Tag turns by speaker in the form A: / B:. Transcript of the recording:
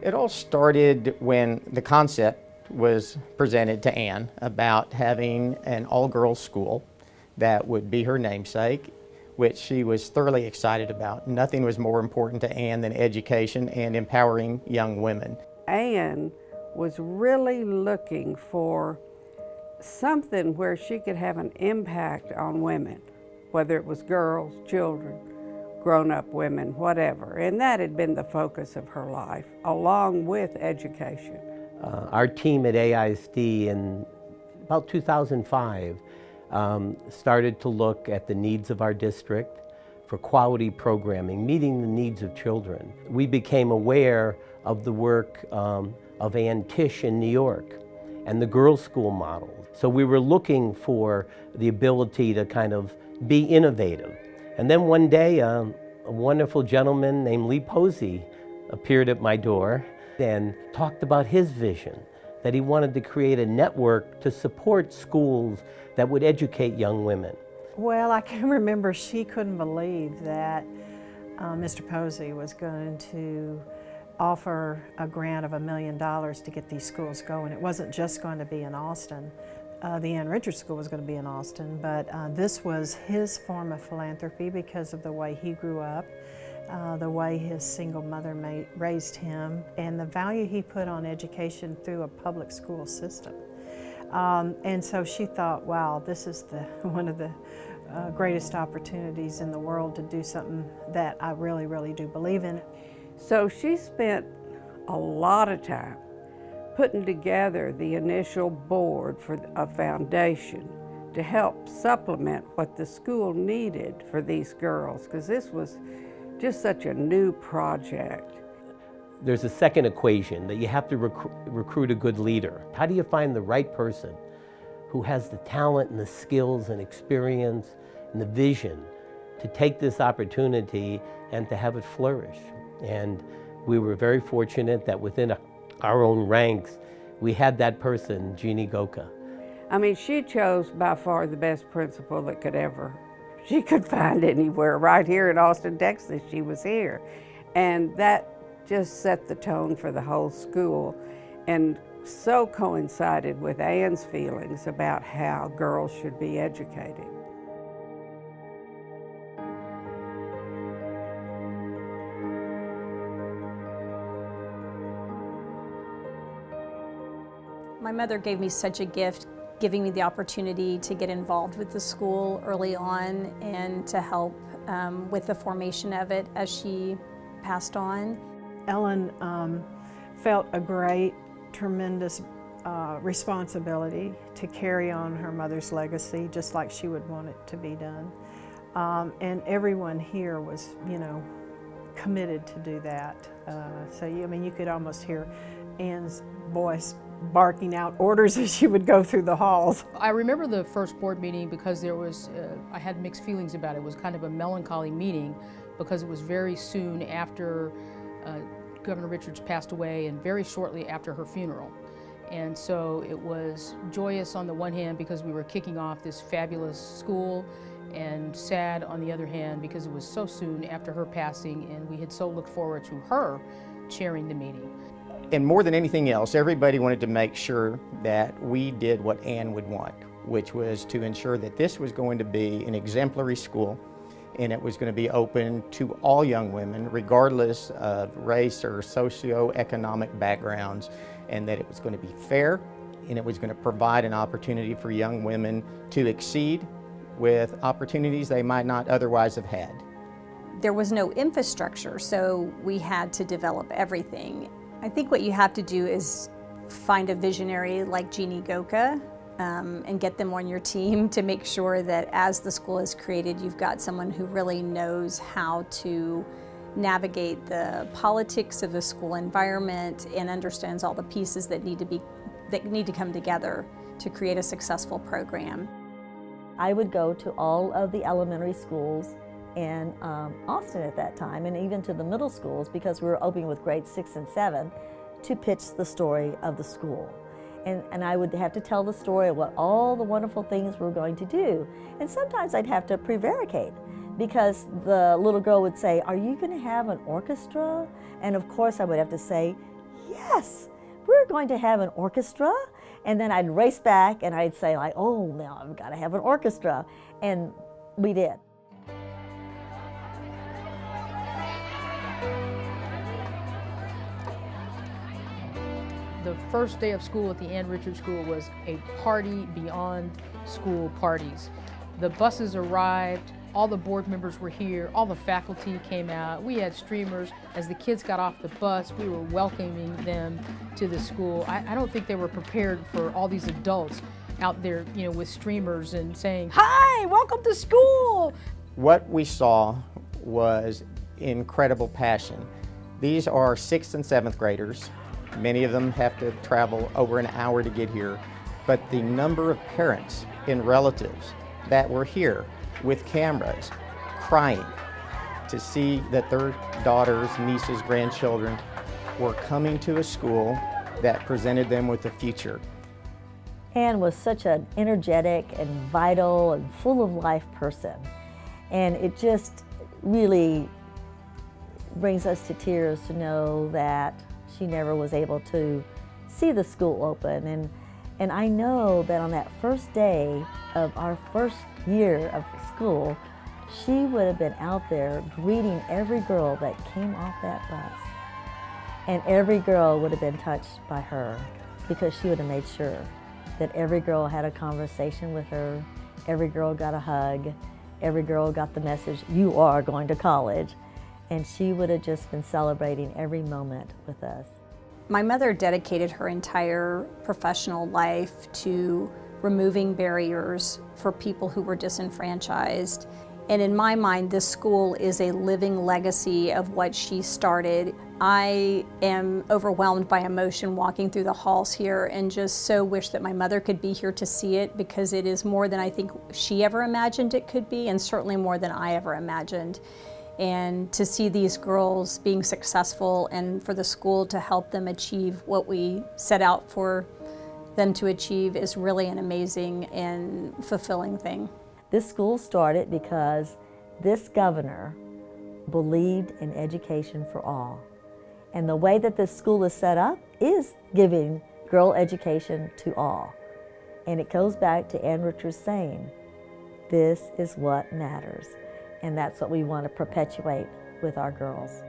A: It all started when the concept was presented to Ann about having an all-girls school that would be her namesake, which she was thoroughly excited about. Nothing was more important to Ann than education and empowering young women.
B: Ann was really looking for something where she could have an impact on women, whether it was girls, children, grown-up women, whatever. And that had been the focus of her life, along with education.
C: Our team at AISD in about 2005 started to look at the needs of our district for quality programming, meeting the needs of children. We became aware of the work of Ann Tisch in New York and the girls' school model. So we were looking for the ability to kind of be innovative. And then one day, a wonderful gentleman named Lee Posey appeared at my door and talked about his vision, that he wanted to create a network to support schools that would educate young women.
D: Well, I can remember she couldn't believe that Mr. Posey was going to offer a grant of $1 million to get these schools going. It wasn't just going to be in Austin. The Ann Richards School was going to be in Austin, but this was his form of philanthropy because of the way he grew up, the way his single mother raised him, and the value he put on education through a public school system. And so she thought, wow, this is one of the greatest opportunities in the world to do something that I really, really do believe in.
B: So she spent a lot of time putting together the initial board for a foundation to help supplement what the school needed for these girls, because this was just such a new project.
C: There's a second equation, that you have to recruit a good leader. How do you find the right person who has the talent and the skills and experience and the vision to take this opportunity and to have it flourish? And we were very fortunate that within our own ranks, we had that person, Jeannie Goka.
B: I mean, she chose by far the best principal that she could find anywhere. Right here in Austin, Texas, she was here. And that just set the tone for the whole school and so coincided with Ann's feelings about how girls should be educated.
E: My mother gave me such a gift, giving me the opportunity to get involved with the school early on and to help with the formation of it as she passed on.
D: Ellen felt a great, tremendous responsibility to carry on her mother's legacy, just like she would want it to be done. And everyone here was, committed to do that. So, I mean, you could almost hear Ann's voice barking out orders as she would go through the halls.
F: I remember the first board meeting because there was, I had mixed feelings about it. It was kind of a melancholy meeting because it was very soon after Governor Richards passed away and very shortly after her funeral. And so it was joyous on the one hand because we were kicking off this fabulous school, and sad on the other hand because it was so soon after her passing and we had so looked forward to her chairing the meeting.
A: And more than anything else, everybody wanted to make sure that we did what Ann would want, which was to ensure that this was going to be an exemplary school and it was going to be open to all young women, regardless of race or socioeconomic backgrounds, and that it was going to be fair and it was going to provide an opportunity for young women to exceed with opportunities they might not otherwise have had.
E: There was no infrastructure, so we had to develop everything. I think what you have to do is find a visionary like Jeannie Goka and get them on your team to make sure that as the school is created, you've got someone who really knows how to navigate the politics of the school environment and understands all the pieces that need to come together to create a successful program.
G: I would go to all of the elementary schools in Austin at that time, and even to the middle schools, because we were opening with grades 6 and 7, to pitch the story of the school. And I would have to tell the story of what all the wonderful things we're going to do. And sometimes I'd have to prevaricate, because the little girl would say, "Are you going to have an orchestra?" And of course I would have to say, yes, we're going to have an orchestra. And then I'd race back and I'd say like, oh, now I've got to have an orchestra. And we did.
F: The first day of school at the Ann Richards School was a party beyond school parties. The buses arrived, all the board members were here, all the faculty came out, we had streamers. As the kids got off the bus, we were welcoming them to the school. I don't think they were prepared for all these adults out there, with streamers and saying, "Hi, welcome to school."
A: What we saw was incredible passion. These are 6th and 7th graders. Many of them have to travel over an hour to get here, but the number of parents and relatives that were here with cameras, crying to see that their daughters, nieces, grandchildren were coming to a school that presented them with a future.
G: Ann was such an energetic and vital and full of life person, and it just really brings us to tears to know that she never was able to see the school open. And I know that on that first day of our first year of school, she would have been out there greeting every girl that came off that bus. And every girl would have been touched by her because she would have made sure that every girl had a conversation with her, every girl got a hug, every girl got the message, you are going to college. And she would have just been celebrating every moment with us.
E: My mother dedicated her entire professional life to removing barriers for people who were disenfranchised. And in my mind, this school is a living legacy of what she started. I am overwhelmed by emotion walking through the halls here and just so wish that my mother could be here to see it, because it is more than I think she ever imagined it could be, and certainly more than I ever imagined. And to see these girls being successful and for the school to help them achieve what we set out for them to achieve is really an amazing and fulfilling thing.
G: This school started because this governor believed in education for all. And the way that this school is set up is giving girl education to all. And it goes back to Ann Richards saying, this is what matters. And that's what we want to perpetuate with our girls.